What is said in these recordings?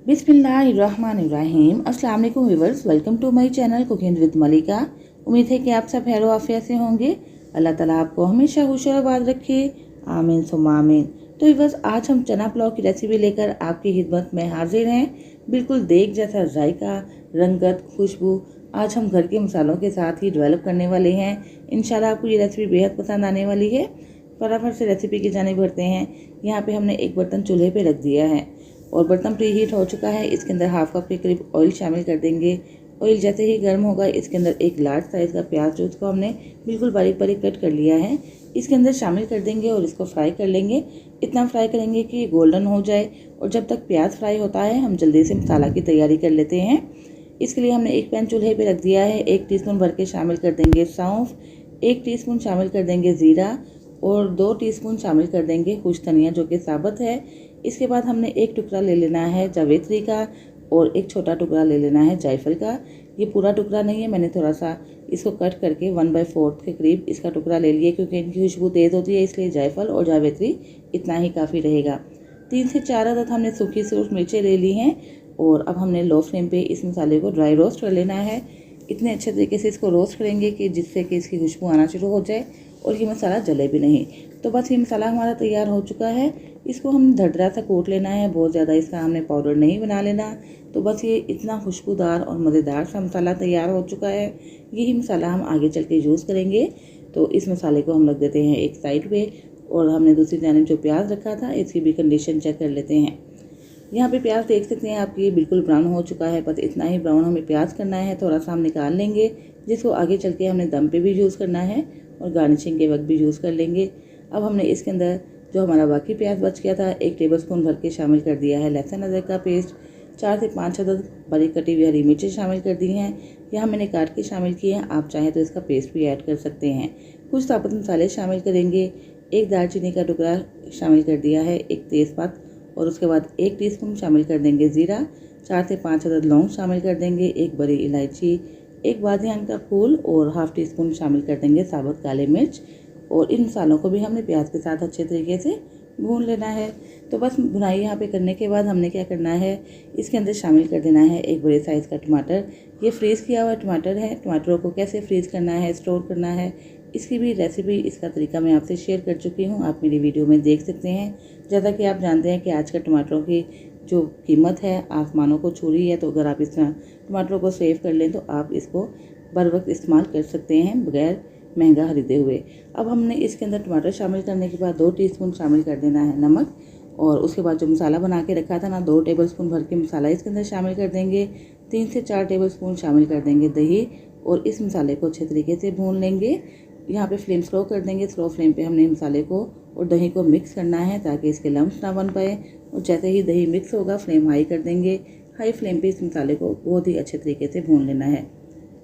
बिस्मिल्लाहिर्रहमानिर्रहीम। अस्सलाम वालेकुम viewers, welcome to my channel cooking with Malika. उम्मीद है कि आप सब खैर आफियत से होंगे। अल्लाह ताला आपको हमेशा खुश और आबाद रखे, आमीन सुम्मा आमीन। तो व्यूअर्स, आज हम चना पुलाव की रेसिपी लेकर आपकी खिदमत में हाजिर हैं। बिल्कुल देग जैसा जायका, रंगत, खुशबू आज हम घर के मसालों के साथ ही डेवलप करने वाले हैं। इंशाल्लाह आपको ये रेसिपी बेहद पसंद आने वाली है। फटाफट से रेसिपी की जानिब बढ़ते हैं। यहाँ पे हमने एक बर्तन चूल्हे पे रख दिया है और बर्तन प्री हीट हो चुका है। इसके अंदर हाफ कप के करीब ऑयल शामिल कर देंगे। ऑयल जैसे ही गर्म होगा, इसके अंदर एक लार्ज साइज़ का प्याज जो उसको हमने बिल्कुल बारीक बारीक कट कर लिया है, इसके अंदर शामिल कर देंगे और इसको फ्राई कर लेंगे। इतना फ्राई करेंगे कि गोल्डन हो जाए। और जब तक प्याज फ्राई होता है, हम जल्दी से मसाला की तैयारी कर लेते हैं। इसके लिए हमने एक पैन चूल्हे पे रख दिया है। 1 टीस्पून भर के शामिल कर देंगे सौंफ, 1 टीस्पून शामिल कर देंगे ज़ीरा और 2 टीस्पून शामिल कर देंगे खुश धनिया जो कि साबुत है। इसके बाद हमने एक टुकड़ा ले लेना है जावित्री का और एक छोटा टुकड़ा ले लेना है जायफल का। ये पूरा टुकड़ा नहीं है, मैंने थोड़ा सा इसको कट करके 1/4 के करीब इसका टुकड़ा ले लिया, क्योंकि इनकी खुशबू तेज़ होती है, इसलिए जायफल और जावित्री इतना ही काफ़ी रहेगा। 3 से 4 अदद हमने सूखी सूख मिर्चें ले ली हैं और अब हमने लो फ्लेम पे इस मसाले को ड्राई रोस्ट कर लेना है। इतने अच्छे तरीके से इसको रोस्ट करेंगे कि जिससे कि इसकी खुशबू आना शुरू हो जाए और ये मसाला जले भी नहीं। तो बस ये मसाला हमारा तैयार हो चुका है। इसको हम धड़धड़ा सा कूट लेना है, बहुत ज़्यादा इसका हमने पाउडर नहीं बना लेना। तो बस ये इतना खुशबूदार और मज़ेदार सा मसाला तैयार हो चुका है। यही मसाला हम आगे चल के यूज़ करेंगे। तो इस मसाले को हम रख देते हैं एक साइड पे और हमने दूसरी जानिब जो प्याज रखा था इसकी भी कंडीशन चेक कर लेते हैं। यहाँ पे प्याज देख सकते हैं आपकी बिल्कुल ब्राउन हो चुका है, बस इतना ही ब्राउन हमें प्याज करना है। थोड़ा सा हम निकाल लेंगे, जिसको आगे चल के हमने दम पे भी यूज़ करना है और गार्निशिंग के वक्त भी यूज़ कर लेंगे। अब हमने इसके अंदर जो हमारा बाकी प्याज बच गया था 1 टेबलस्पून भर के शामिल कर दिया है लहसुन अदरक का पेस्ट। 4 से 5 अदद बारीक कटी हुई हरी मिर्चें शामिल कर दी हैं। यहाँ मैंने काट के शामिल किए हैं, आप चाहें तो इसका पेस्ट भी ऐड कर सकते हैं। कुछ साबुत मसाले शामिल करेंगे। 1 दालचीनी का टुकड़ा शामिल कर दिया है, 1 तेज़पात और उसके बाद 1 टीस्पून शामिल कर देंगे ज़ीरा। 4 से 5 अदद लौंग शामिल कर देंगे, 1 बड़ी इलायची, 1 बादियान का फूल और हाफ टी स्पून शामिल कर देंगे साबुत काले मिर्च। और इन मसालों को भी हमने प्याज के साथ अच्छे तरीके से भून लेना है। तो बस भुनाई यहाँ पे करने के बाद हमने क्या करना है, इसके अंदर शामिल कर देना है 1 बड़े साइज़ का टमाटर। ये फ्रीज़ किया हुआ टमाटर है। टमाटरों को कैसे फ्रीज़ करना है, स्टोर करना है, इसकी भी रेसिपी, इसका तरीका मैं आपसे शेयर कर चुकी हूँ, आप मेरी वीडियो में देख सकते हैं। जैसा कि आप जानते हैं कि आजकल टमाटरों की जो कीमत है आसमानों को छू रही है, तो अगर आप इस तरह टमाटरों को सेव कर लें तो आप इसको बर वक्त इस्तेमाल कर सकते हैं बगैर महंगा खरीदे हुए। अब हमने इसके अंदर टमाटर शामिल करने के बाद 2 टीस्पून शामिल कर देना है नमक और उसके बाद जो मसाला बना के रखा था ना, 2 टेबलस्पून भर के मसाला इसके अंदर शामिल कर देंगे। 3 से 4 टेबलस्पून शामिल कर देंगे दही और इस मसाले को अच्छे तरीके से भून लेंगे। यहाँ पे फ्लेम स्लो कर देंगे। स्लो फ्लेम पे हमने मसाले को और दही को मिक्स करना है ताकि इसके लम्स ना बन पाए। और जैसे ही दही मिक्स होगा फ्लेम हाई कर देंगे। हाई फ्लेम पे इस मसाले को बहुत ही अच्छे तरीके से भून लेना है।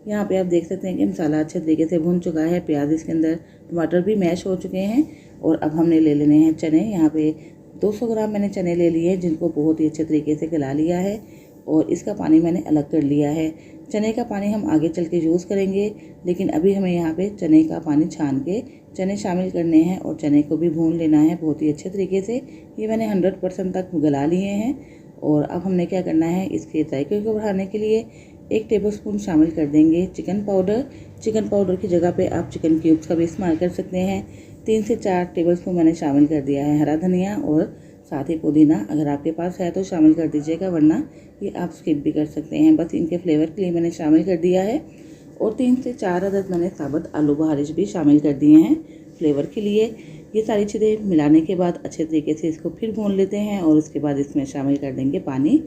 यहाँ पे आप देख सकते हैं कि मसाला अच्छे तरीके से भून चुका है, प्याज इसके अंदर, टमाटर भी मैश हो चुके हैं। और अब हमने ले लेने हैं चने। यहाँ पे 200 ग्राम मैंने चने ले लिए हैं, जिनको बहुत ही अच्छे तरीके से गला लिया है और इसका पानी मैंने अलग कर लिया है। चने का पानी हम आगे चल के यूज़ करेंगे, लेकिन अभी हमें यहाँ पे चने का पानी छान के चने शामिल करने हैं और चने को भी भून लेना है बहुत ही अच्छे तरीके से। ये मैंने 100% तक गला लिए हैं। और अब हमने क्या करना है, इसके जायके को बढ़ाने के लिए 1 टेबलस्पून शामिल कर देंगे चिकन पाउडर। चिकन पाउडर की जगह पे आप चिकन क्यूब्स का भी इस्तेमाल कर सकते हैं। 3 से 4 टेबलस्पून मैंने शामिल कर दिया है हरा धनिया और साथ ही पुदीना। अगर आपके पास है तो शामिल कर दीजिएगा, वरना ये आप स्किप भी कर सकते हैं। बस इनके फ्लेवर के लिए मैंने शामिल कर दिया है। और 3 से 4 अदद मैंने साबुत आलू बहारिश भी शामिल कर दिए हैं फ्लेवर के लिए। ये सारी चीज़ें मिलाने के बाद अच्छे तरीके से इसको फिर भून लेते हैं और उसके बाद इसमें शामिल कर देंगे पानी।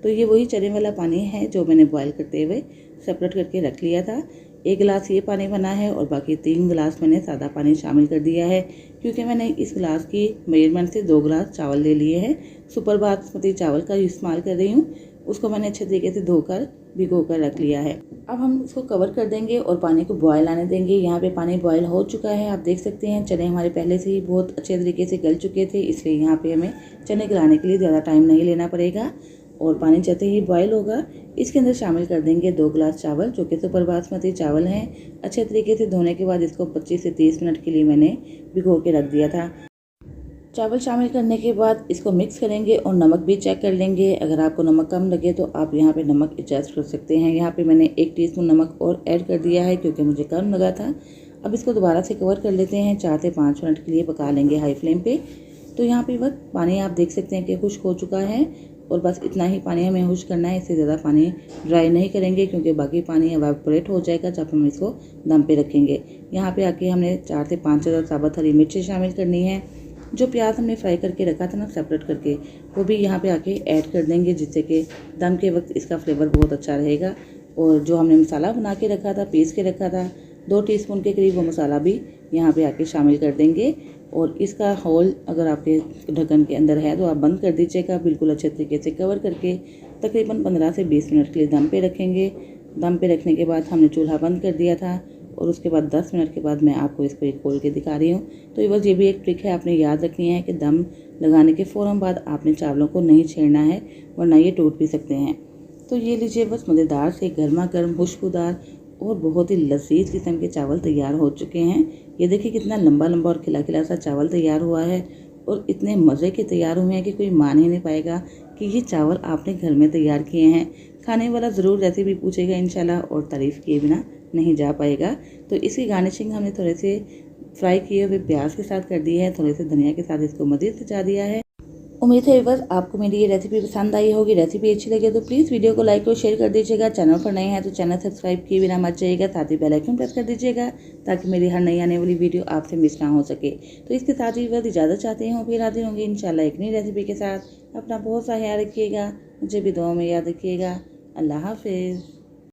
तो ये वही चने वाला पानी है जो मैंने बॉयल करते हुए सेपरेट करके रख लिया था। 1 गिलास ये पानी बना है और बाकी 3 गिलास मैंने सादा पानी शामिल कर दिया है, क्योंकि मैंने इस गिलास की मेजरमेंट से 2 गिलास चावल ले लिए हैं। सुपर बासमती चावल का इस्तेमाल कर रही हूँ। उसको मैंने अच्छे तरीके से धोकर भिगो कर रख लिया है। अब हम इसको कवर कर देंगे और पानी को बॉयल आने देंगे। यहाँ पे पानी बॉयल हो चुका है, आप देख सकते हैं। चने हमारे पहले से ही बहुत अच्छे तरीके से गल चुके थे, इसलिए यहाँ पे हमें चने गलाने के लिए ज़्यादा टाइम नहीं लेना पड़ेगा। और पानी जैसे ही बॉयल होगा, इसके अंदर शामिल कर देंगे 2 गिलास चावल, जो कि सुपर बासमती चावल हैं। अच्छे तरीके से धोने के बाद इसको 25 से 30 मिनट के लिए मैंने भिगो के रख दिया था। चावल शामिल करने के बाद इसको मिक्स करेंगे और नमक भी चेक कर लेंगे। अगर आपको नमक कम लगे तो आप यहाँ पे नमक एडजस्ट कर सकते हैं। यहाँ पे मैंने 1 टीस्पून नमक और ऐड कर दिया है क्योंकि मुझे कम लगा था। अब इसको दोबारा से कवर कर लेते हैं, 4 से 5 मिनट के लिए पका लेंगे हाई फ्लेम पे। तो यहाँ पे बस पानी आप देख सकते हैं कि खुश्क हो चुका है और बस इतना ही पानी हमें खुश्क करना है, इससे ज़्यादा पानी ड्राई नहीं करेंगे क्योंकि बाकी पानी एवापोरेट हो जाएगा जब हम इसको दम पे रखेंगे। यहाँ पे आके हमने 4 से 5 साबुत हरी मिर्ची शामिल करनी है। जो प्याज हमने फ्राई करके रखा था ना सेपरेट करके, वो भी यहाँ पे आके ऐड कर देंगे जिससे कि दम के वक्त इसका फ्लेवर बहुत अच्छा रहेगा। और जो हमने मसाला बना के रखा था, पीस के रखा था 2 टीस्पून के करीब, वो मसाला भी यहाँ पे आके शामिल कर देंगे। और इसका होल अगर आपके ढक्कन के अंदर है तो आप बंद कर दीजिएगा, बिल्कुल अच्छे तरीके से कवर करके तकरीबन 15 से 20 मिनट के लिए दम पे रखेंगे। दम पे रखने के बाद हमने चूल्हा बंद कर दिया था और उसके बाद 10 मिनट के बाद मैं आपको इसको एक खोल के दिखा रही हूँ। तो बस ये भी एक ट्रिक है, आपने याद रखनी है कि दम लगाने के फ़ौरन बाद आपने चावलों को नहीं छेड़ना है वरना ये टूट भी सकते हैं। तो ये लीजिए बस मज़ेदार से गर्मा गर्म खुशबूदार और बहुत ही लजीज किस्म के चावल तैयार हो चुके हैं। ये देखिए कितना लंबा लंबा और खिला खिला सा चावल तैयार हुआ है और इतने मज़े के तैयार हुए हैं कि कोई मान ही नहीं पाएगा कि ये चावल आपने घर में तैयार किए हैं। खाने वाला ज़रूर रेसिपी पूछेगा इंशाल्लाह और तारीफ़ किए बिना नहीं जा पाएगा। तो इसकी गार्निशिंग हमने थोड़े से फ्राई किए हुए प्याज के साथ कर दी है, थोड़े से धनिया के साथ इसको मज़ीद सजा दिया है। उम्मीद है बस आपको मेरी ये रेसिपी पसंद आई होगी। रेसिपी अच्छी लगे तो प्लीज़ वीडियो को लाइक और शेयर कर दीजिएगा। चैनल पर नए हैं तो चैनल सब्सक्राइब किए बिना मत जाइएगा, साथ ही बेल आइकन प्रेस कर दीजिएगा ताकि मेरी हर नई आने वाली वीडियो आपसे मिस ना हो सके। तो इसके साथ ही बस इजाज़त चाहते हूँ, फिर हाजिर होंगे इंशाल्लाह एक नई रेसिपी के साथ। अपना बहुत सा ख्याल रखिएगा, मुझे भी दुआ में याद रखिएगा। अल्लाह हाफिज़।